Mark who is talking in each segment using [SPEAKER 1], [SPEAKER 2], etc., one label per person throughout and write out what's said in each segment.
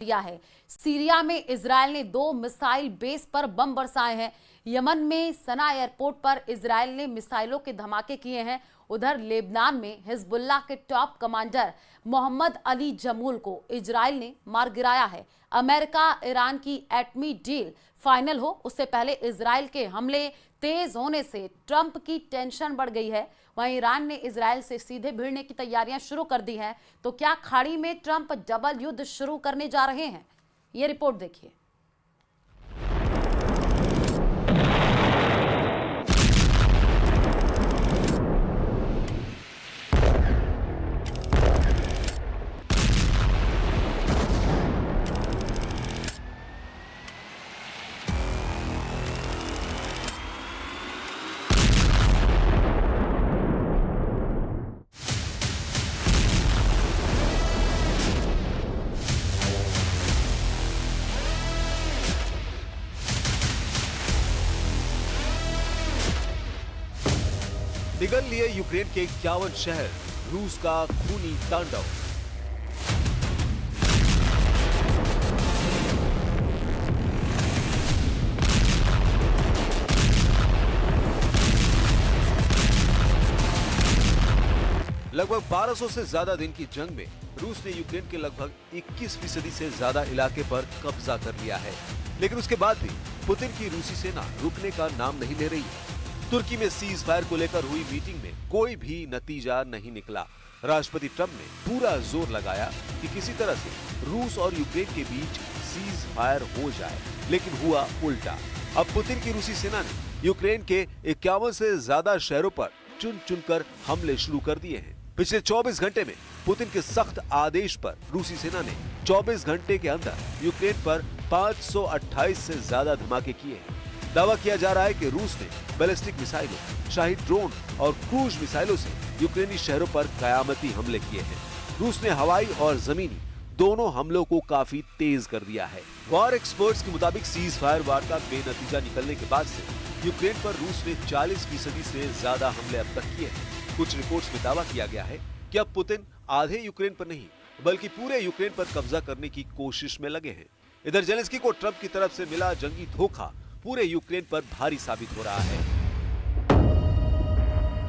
[SPEAKER 1] दिया है। सीरिया में इजरायल ने 2 मिसाइल बेस पर बम बरसाए हैं। यमन में सना एयरपोर्ट पर इजरायल ने मिसाइलों के धमाके किए हैं। उधर लेबनान में हिजबुल्लाह के टॉप कमांडर मोहम्मद अली जमूल को इजरायल ने मार गिराया है। अमेरिका ईरान की एटमी डील फाइनल हो उससे पहले इजरायल के हमले तेज होने से ट्रंप की टेंशन बढ़ गई है। वहीं ईरान ने इजरायल से सीधे भिड़ने की तैयारियां शुरू कर दी हैं। तो क्या खाड़ी में ट्रंप डबल युद्ध शुरू करने जा रहे हैं? ये रिपोर्ट देखिए।
[SPEAKER 2] निगल लिए यूक्रेन के 51 शहर, रूस का खूनी तांडव। लगभग 1200 से ज्यादा दिन की जंग में रूस ने यूक्रेन के लगभग 21% से ज्यादा इलाके पर कब्जा कर लिया है। लेकिन उसके बाद भी पुतिन की रूसी सेना रुकने का नाम नहीं ले रही है। तुर्की में सीज फायर को लेकर हुई मीटिंग में कोई भी नतीजा नहीं निकला। राष्ट्रपति ट्रंप ने पूरा जोर लगाया कि किसी तरह से रूस और यूक्रेन के बीच सीज फायर हो जाए, लेकिन हुआ उल्टा। अब पुतिन की रूसी सेना ने यूक्रेन के 51 से ज्यादा शहरों पर चुन चुनकर हमले शुरू कर दिए हैं। पिछले 24 घंटे में पुतिन के सख्त आदेश पर रूसी सेना ने 24 घंटे के अंदर यूक्रेन पर 528 से ज्यादा धमाके किए हैं। दावा किया जा रहा है कि रूस ने बैलिस्टिक मिसाइलों, शाही ड्रोन और क्रूज मिसाइलों से यूक्रेनी शहरों पर कयामती हमले किए हैं। रूस ने हवाई और जमीनी दोनों हमलों को काफी तेज कर दिया है। वॉर एक्सपर्ट्स के मुताबिक सीज फायर वार का बेनतीजा निकलने के बाद से यूक्रेन पर रूस ने 40% से ज्यादा हमले अब तक किए हैं। कुछ रिपोर्ट्स में दावा किया गया है कि अब पुतिन आधे यूक्रेन पर नहीं बल्कि पूरे यूक्रेन पर कब्जा करने की कोशिश में लगे हैं। इधर जेलेंस्की को ट्रंप की तरफ से मिला जंगी धोखा पूरे यूक्रेन पर भारी साबित हो रहा है।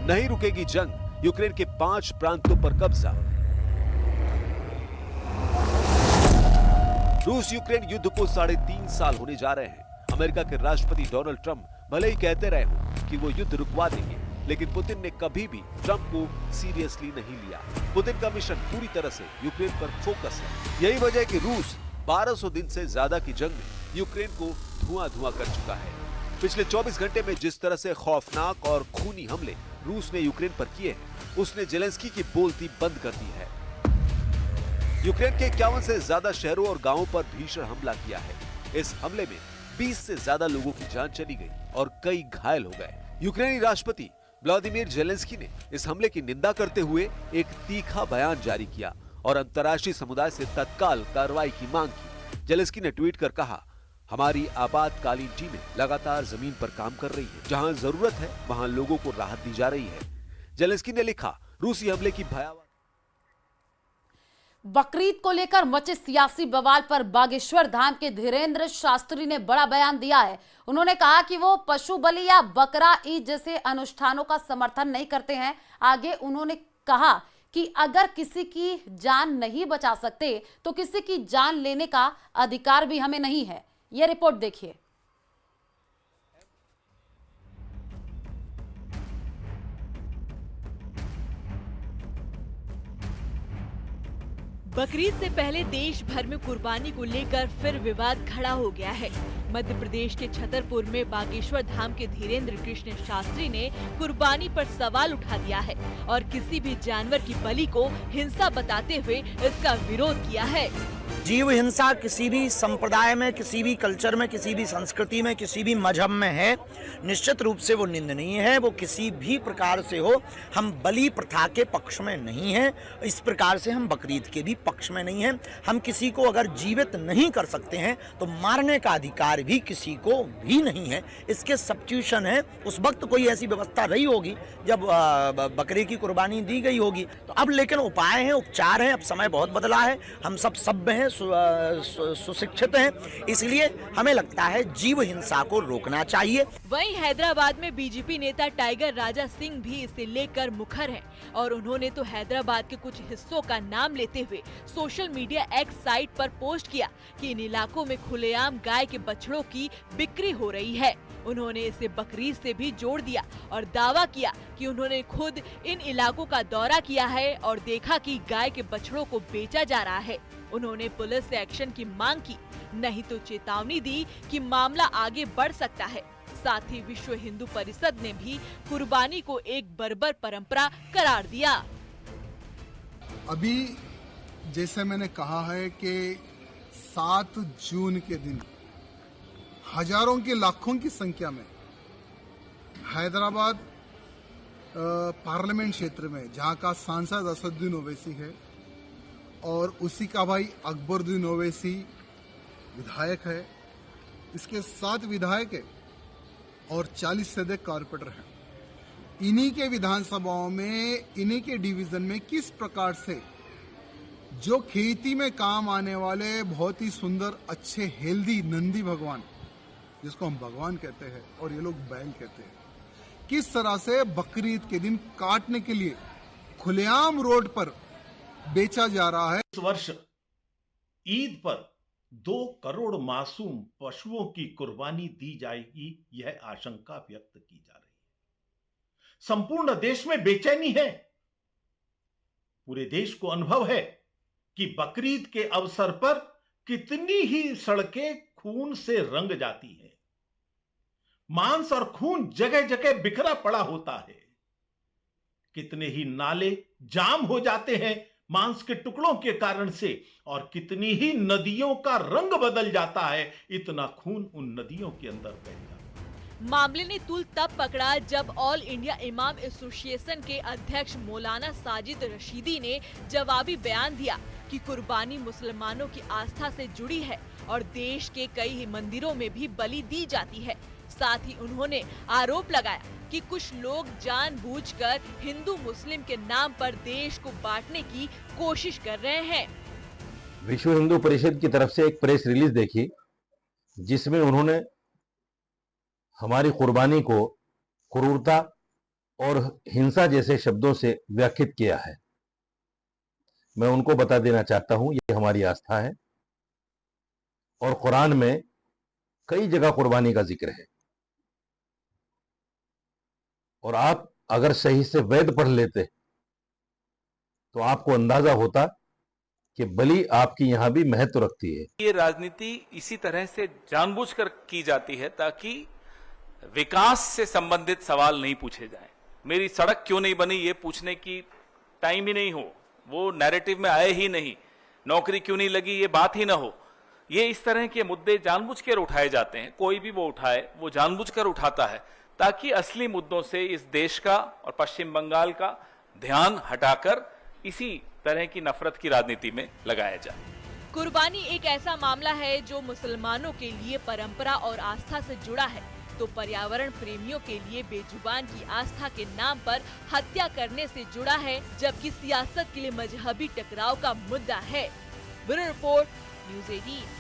[SPEAKER 2] नहीं रुकेगी जंग, यूक्रेन के 5 प्रांतों पर कब्जा। रूस यूक्रेन युद्ध को 3.5 साल होने जा रहे हैं। अमेरिका के राष्ट्रपति डोनाल्ड ट्रंप भले ही कहते रहे हों कि वो युद्ध रुकवा देंगे, लेकिन पुतिन ने कभी भी ट्रंप को सीरियसली नहीं लिया। पुतिन का मिशन पूरी तरह से यूक्रेन पर फोकस है। यही वजह है कि रूस 1200 दिन से ज्यादा की जंग में यूक्रेन को धुआं कर चुका है। पिछले 24 घंटे में जिस तरह से खौफनाक और खूनी हमले रूस ने यूक्रेन पर किए हैं, उसने जेलेंस्की की बोलती बंद कर दी है। यूक्रेन के 51 से ज्यादा शहरों और गांवों पर भीषण हमला किया है। इस हमले में 20 से ज्यादा लोगों की जान चली गई और कई घायल हो गए। यूक्रेनी राष्ट्रपति व्लादिमीर जेलेंस्की ने इस हमले की निंदा करते हुए एक तीखा बयान जारी किया और अंतर्राष्ट्रीय समुदाय से तत्काल कार्रवाई की मांग की। जेलेंस्की ने ट्वीट कर कहा, हमारी आपातकालीन टीमें लगातार जमीन पर काम कर रही है। जहां जरूरत है वहां लोगों को राहत दी जा रही है। जेलेंस्की ने लिखा, रूसी हमले की भयावह।
[SPEAKER 1] बकरीद को लेकर मचे सियासी बवाल पर बागेश्वर धाम के धीरेन्द्र शास्त्री ने बड़ा बयान दिया है। उन्होंने कहा कि वो पशु बलि या बकरा ईद जैसे अनुष्ठानों का समर्थन नहीं करते हैं। आगे उन्होंने कहा कि अगर किसी की जान नहीं बचा सकते तो किसी की जान लेने का अधिकार भी हमें नहीं है। यह रिपोर्ट देखिए।
[SPEAKER 3] बकरीद से पहले देश भर में कुर्बानी को लेकर फिर विवाद खड़ा हो गया है। मध्य प्रदेश के छतरपुर में बागेश्वर धाम के धीरेन्द्र कृष्ण शास्त्री ने कुर्बानी पर सवाल उठा दिया है और किसी भी जानवर की बलि को हिंसा बताते हुए इसका विरोध किया है।
[SPEAKER 4] जीव हिंसा किसी भी संप्रदाय में, किसी भी कल्चर में, किसी भी संस्कृति में, किसी भी मजहब में है, निश्चित रूप से वो निंदनीय है। वो किसी भी प्रकार से हो, हम बलि प्रथा के पक्ष में नहीं हैं। इस प्रकार से हम बकरीद के भी पक्ष में नहीं हैं। हम किसी को अगर जीवित नहीं कर सकते हैं तो मारने का अधिकार भी किसी को भी नहीं है। इसके सब्स्टिट्यूशन है। उस वक्त कोई ऐसी व्यवस्था रही होगी जब बकरे की कुर्बानी दी गई होगी। तो अब लेकिन उपाय हैं, उपचार हैं। अब समय बहुत बदला है। हम सब सभ्य हैं, सुशिक्षित हैं, इसलिए हमें लगता है जीव हिंसा को रोकना चाहिए।
[SPEAKER 3] वहीं हैदराबाद में बीजेपी नेता टाइगर राजा सिंह भी इसे लेकर मुखर हैं और उन्होंने तो हैदराबाद के कुछ हिस्सों का नाम लेते हुए सोशल मीडिया एक्स साइट पर पोस्ट किया कि इन इलाकों में खुलेआम गाय के बछड़ों की बिक्री हो रही है। उन्होंने इसे बकरीद से भी जोड़ दिया और दावा किया कि उन्होंने खुद इन इलाकों का दौरा किया है और देखा कि गाय के बछड़ों को बेचा जा रहा है। उन्होंने पुलिस से एक्शन की मांग की, नहीं तो चेतावनी दी कि मामला आगे बढ़ सकता है। साथ ही विश्व हिंदू परिषद ने भी कुर्बानी को एक बर्बर परंपरा करार दिया।
[SPEAKER 5] अभी जैसे मैंने कहा है कि 7 जून के दिन हजारों की लाखों की संख्या में हैदराबाद पार्लियामेंट क्षेत्र में, जहां का सांसद असदुद्दीन ओवैसी है और उसी का भाई अकबरुद्दीन ओवैसी विधायक है, इसके 7 विधायक है और 40 से अधिक कॉर्पोरेटर हैं। इन्हीं के विधानसभाओं में, इन्हीं के डिवीजन में किस प्रकार से जो खेती में काम आने वाले बहुत ही सुंदर अच्छे हेल्दी नंदी भगवान, जिसको हम भगवान कहते हैं और ये लोग बैल कहते हैं, किस तरह से बकरीद के दिन काटने के लिए खुलेआम रोड पर बेचा जा रहा है।
[SPEAKER 6] इस वर्ष ईद पर 2 करोड़ मासूम पशुओं की कुर्बानी दी जाएगी, यह आशंका व्यक्त की जा रही है। संपूर्ण देश में बेचैनी है। पूरे देश को अनुभव है कि बकरीद के अवसर पर कितनी ही सड़कें खून से रंग जाती हैं। मांस और खून जगह जगह बिखरा पड़ा होता है। कितने ही नाले जाम हो जाते हैं मांस के टुकड़ों के कारण से, और कितनी ही नदियों का रंग बदल जाता है, इतना खून उन नदियों के अंदर बह जाता है।
[SPEAKER 3] मामले ने तूल तब पकड़ा जब ऑल इंडिया इमाम एसोसिएशन के अध्यक्ष मौलाना साजिद रशीदी ने जवाबी बयान दिया कि कुर्बानी मुसलमानों की आस्था से जुड़ी है और देश के कई मंदिरों में भी बलि दी जाती है। साथ ही उन्होंने आरोप लगाया कि कुछ लोग जानबूझकर हिंदू मुस्लिम के नाम पर देश को बांटने की कोशिश कर रहे हैं।
[SPEAKER 7] विश्व हिंदू परिषद की तरफ से एक प्रेस रिलीज देखी जिसमें उन्होंने हमारी कुर्बानी को क्रूरता और हिंसा जैसे शब्दों से व्याख्यात किया है। मैं उनको बता देना चाहता हूं, ये हमारी आस्था है और कुरान में कई जगह कुर्बानी का जिक्र है। और आप अगर सही से वेद पढ़ लेते तो आपको अंदाजा होता कि बलि आपकी यहां भी महत्व रखती है।
[SPEAKER 8] ये राजनीति इसी तरह से जानबूझकर की जाती है ताकि विकास से संबंधित सवाल नहीं पूछे जाएं। मेरी सड़क क्यों नहीं बनी ये पूछने की टाइम ही नहीं हो, वो नैरेटिव में आए ही नहीं। नौकरी क्यों नहीं लगी ये बात ही ना हो। ये इस तरह के मुद्दे जानबूझकर उठाए जाते हैं। कोई भी वो उठाए, वो जानबूझकर उठाता है ताकि असली मुद्दों से इस देश का और पश्चिम बंगाल का ध्यान हटाकर इसी तरह की नफरत की राजनीति में लगाया जाए।
[SPEAKER 3] कुर्बानी एक ऐसा मामला है जो मुसलमानों के लिए परंपरा और आस्था से जुड़ा है, तो पर्यावरण प्रेमियों के लिए बेजुबान की आस्था के नाम पर हत्या करने से जुड़ा है, जबकि सियासत के लिए मजहबी टकराव का मुद्दा है। Bureau report, news 18।